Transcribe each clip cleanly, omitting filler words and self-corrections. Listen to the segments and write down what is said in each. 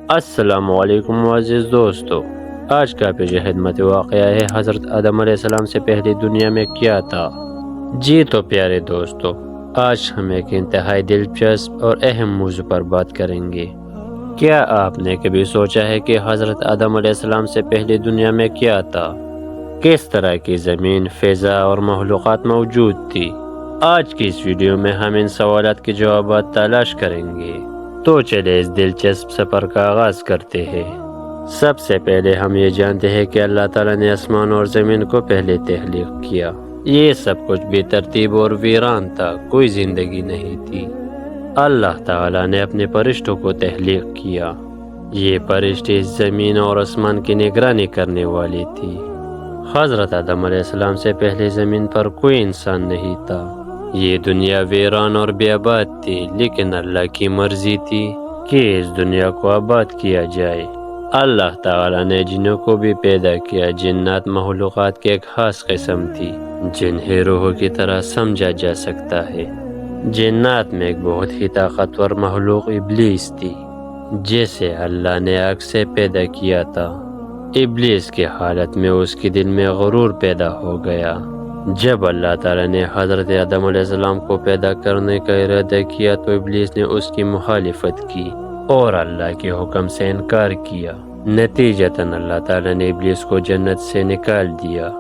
السلام علیکم معزز دوستو، آج کا پیش خدمت واقعہ ہے حضرت آدم علیہ السلام سے پہلے دنیا میں کیا تھا۔ جی تو پیارے دوستو، آج ہم ایک انتہائی دلچسپ اور اہم موضوع پر بات کریں گے۔ کیا آپ نے کبھی سوچا ہے کہ حضرت آدم علیہ السلام سے پہلے دنیا میں کیا تھا؟ کس طرح کی زمین، فضا اور مخلوقات موجود تھی؟ آج کی اس ویڈیو میں ہم ان سوالات کے جوابات تلاش کریں گے۔ تو چلے اس دلچسپ سفر کا آغاز کرتے ہیں۔ سب سے پہلے ہم یہ جانتے ہیں کہ اللہ تعالیٰ نے آسمان اور زمین کو پہلے تخلیق کیا۔ یہ سب کچھ بے ترتیب اور ویران تھا، کوئی زندگی نہیں تھی۔ اللہ تعالیٰ نے اپنے فرشتوں کو تخلیق کیا۔ یہ فرشتے زمین اور آسمان کی نگرانی کرنے والی تھی۔ حضرت آدم علیہ السلام سے پہلے زمین پر کوئی انسان نہیں تھا۔ یہ دنیا ویران اور بے آباد تھی، لیکن اللہ کی مرضی تھی کہ اس دنیا کو آباد کیا جائے۔ اللہ تعالیٰ نے جنوں کو بھی پیدا کیا۔ جنات مخلوقات کی ایک خاص قسم تھی جنہیں روحوں کی طرح سمجھا جا سکتا ہے۔ جنات میں ایک بہت ہی طاقتور مخلوق ابلیس تھی، جسے اللہ نے آگ سے پیدا کیا تھا۔ ابلیس کی حالت میں اس کے دل میں غرور پیدا ہو گیا۔ جب اللہ تعالیٰ نے حضرت آدم علیہ السلام کو پیدا کرنے کا ارادہ کیا تو ابلیس نے اس کی مخالفت کی اور اللہ کے حکم سے انکار کیا۔ نتیجتاً اللہ تعالیٰ نے ابلیس کو جنت سے نکال دیا۔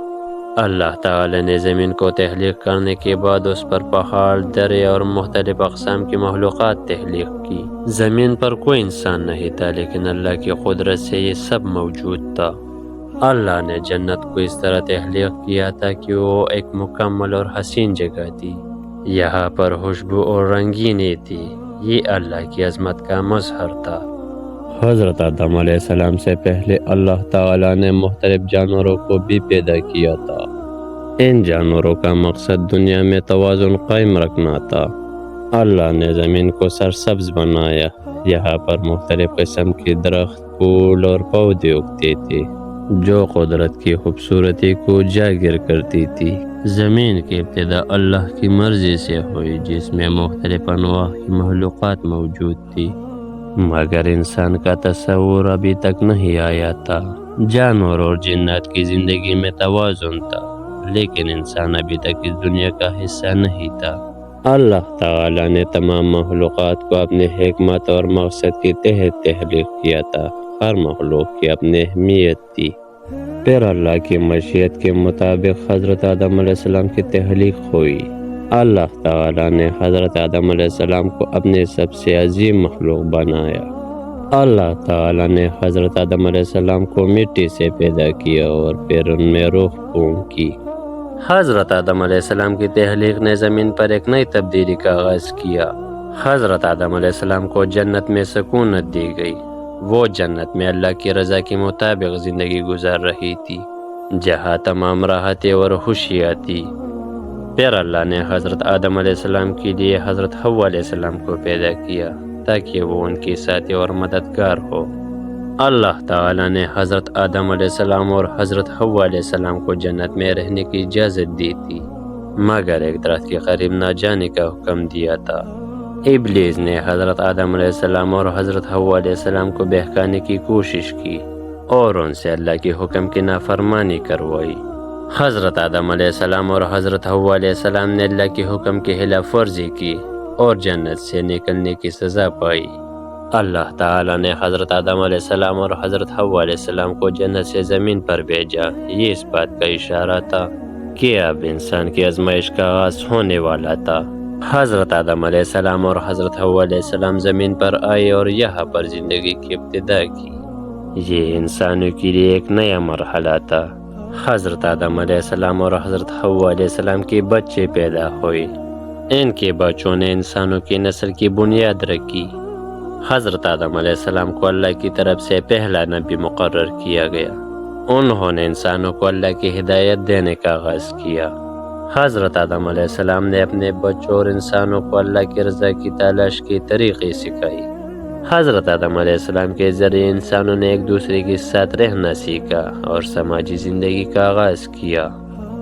اللہ تعالیٰ نے زمین کو تخلیق کرنے کے بعد اس پر پہاڑ، درے اور مختلف اقسام کی مخلوقات تخلیق کی۔ زمین پر کوئی انسان نہیں تھا، لیکن اللہ کی قدرت سے یہ سب موجود تھا۔ اللہ نے جنت کو اس طرح تخلیق کیا تھا کہ وہ ایک مکمل اور حسین جگہ تھی۔ یہاں پر خوشبو اور رنگینی تھی۔ یہ اللہ کی عظمت کا مظہر تھا۔ حضرت آدم علیہ السلام سے پہلے اللہ تعالیٰ نے مختلف جانوروں کو بھی پیدا کیا تھا۔ ان جانوروں کا مقصد دنیا میں توازن قائم رکھنا تھا۔ اللہ نے زمین کو سرسبز بنایا۔ یہاں پر مختلف قسم کے درخت، پھول اور پودے اگتے تھے جو قدرت کی خوبصورتی کو اجاگر کرتی تھی۔ زمین کی ابتدا اللہ کی مرضی سے ہوئی، جس میں مختلف انواع کی مخلوقات موجود تھی، مگر انسان کا تصور ابھی تک نہیں آیا تھا۔ جانور اور جنات کی زندگی میں توازن تھا، لیکن انسان ابھی تک اس دنیا کا حصہ نہیں تھا۔ اللہ تعالیٰ نے تمام مخلوقات کو اپنے حکمت اور مقصد کے تحت تخلیق کیا تھا۔ ہر مخلوق کی اپنی اہمیت تھی۔ پھر اللہ کی مشیت کے مطابق حضرت آدم علیہ السلام کی تخلیق ہوئی۔ اللہ تعالیٰ نے حضرت آدم علیہ السلام کو اپنے سب سے عظیم مخلوق بنایا۔ اللہ تعالیٰ نے حضرت آدم علیہ السلام کو مٹی سے پیدا کیا اور پھر ان میں روح پھونکی۔ حضرت آدم علیہ السلام کی تخلیق نے زمین پر ایک نئی تبدیلی کا آغاز کیا۔ حضرت آدم علیہ السلام کو جنت میں سکونت دی گئی۔ وہ جنت میں اللہ کی رضا کے مطابق زندگی گزار رہی تھی، جہاں تمام راحتیں اور خوشیاں تھی۔ پھر اللہ نے حضرت آدم علیہ السلام کے لیے حضرت حوا علیہ السلام کو پیدا کیا تاکہ وہ ان کی ساتھی اور مددگار ہو۔ اللہ تعالیٰ نے حضرت آدم علیہ السلام اور حضرت حوا علیہ السلام کو جنت میں رہنے کی اجازت دی تھی، مگر ایک درخت کے قریب نہ جانے کا حکم دیا تھا۔ ابلیس نے حضرت آدم علیہ السلام اور حضرت حوا علیہ السلام کو بہکانے کی کوشش کی اور ان سے اللہ کے حکم کی نافرمانی کروائی۔ حضرت آدم علیہ السلام اور حضرت حوا علیہ السلام نے اللہ کے حکم کی خلاف ورزی کی اور جنت سے نکلنے کی سزا پائی۔ اللہ تعالیٰ نے حضرت آدم علیہ السلام اور حضرت حوا علیہ السلام کو جنت سے زمین پر بھیجا۔ یہ اس بات کا اشارہ تھا کہ اب انسان کی آزمائش کا آغاز ہونے والا تھا۔ حضرت آدم علیہ السلام اور حضرت حوا علیہ السلام زمین پر آئے اور یہاں پر زندگی کی ابتدا کی۔ یہ انسانوں کے لیے ایک نیا مرحلہ تھا۔ حضرت آدم علیہ السلام اور حضرت حوا علیہ السلام کے بچے پیدا ہوئے۔ ان کے بچوں نے انسانوں کی نسل کی بنیاد رکھی۔ حضرت آدم علیہ السلام کو اللہ کی طرف سے پہلا نبی مقرر کیا گیا۔ انہوں نے انسانوں کو اللہ کی ہدایت دینے کا آغاز کیا۔ حضرت آدم علیہ السلام نے اپنے بچوں اور انسانوں کو اللہ کی رضا کی تلاش کے طریقے سکھائی۔ حضرت آدم علیہ السلام کے ذریعے انسانوں نے ایک دوسرے کے ساتھ رہنا سیکھا اور سماجی زندگی کا آغاز کیا۔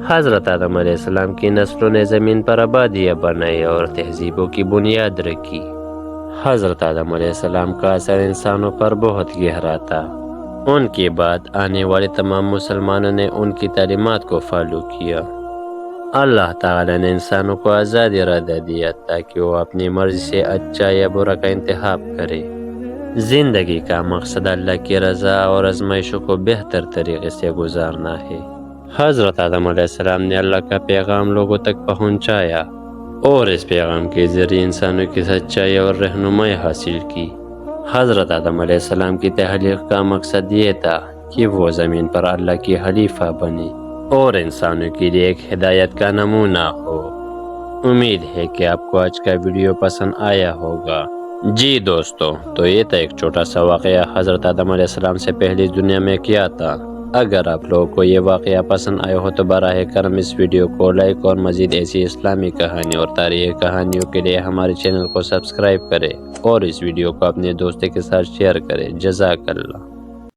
حضرت آدم علیہ السلام کی نسلوں نے زمین پر آبادیاں بنائی اور تہذیبوں کی بنیاد رکھی۔ حضرت آدم علیہ السلام کا اثر انسانوں پر بہت گہرا تھا۔ ان کے بعد آنے والے تمام مسلمانوں نے ان کی تعلیمات کو فالو کیا۔ اللہ تعالی نے انسانوں کو آزاد ارادہ دیا تاکہ وہ اپنی مرضی سے اچھا یا برا کا انتخاب کرے۔ زندگی کا مقصد اللہ کی رضا اور آزمائشوں کو بہتر طریقے سے گزارنا ہے۔ حضرت آدم علیہ السلام نے اللہ کا پیغام لوگوں تک پہنچایا اور اس پیغام کے ذریعے انسانوں کی سچائی اور رہنمائی حاصل کی۔ حضرت آدم علیہ السلام کی تخلیق کا مقصد یہ تھا کہ وہ زمین پر اللہ کی خلیفہ بنے اور انسانوں کے لیے ایک ہدایت کا نمونہ ہو۔ امید ہے کہ آپ کو آج کا ویڈیو پسند آیا ہوگا۔ جی دوستو، تو یہ تھا ایک چھوٹا سا واقعہ حضرت آدم علیہ السلام سے پہلے دنیا میں کیا تھا۔ اگر آپ لوگوں کو یہ واقعہ پسند آیا ہو تو براہ کرم اس ویڈیو کو لائک اور مزید ایسی اسلامی کہانی اور تاریخی کہانیوں کے لیے ہمارے چینل کو سبسکرائب کریں اور اس ویڈیو کو اپنے دوستوں کے ساتھ شیئر کریں۔ جزاک اللہ۔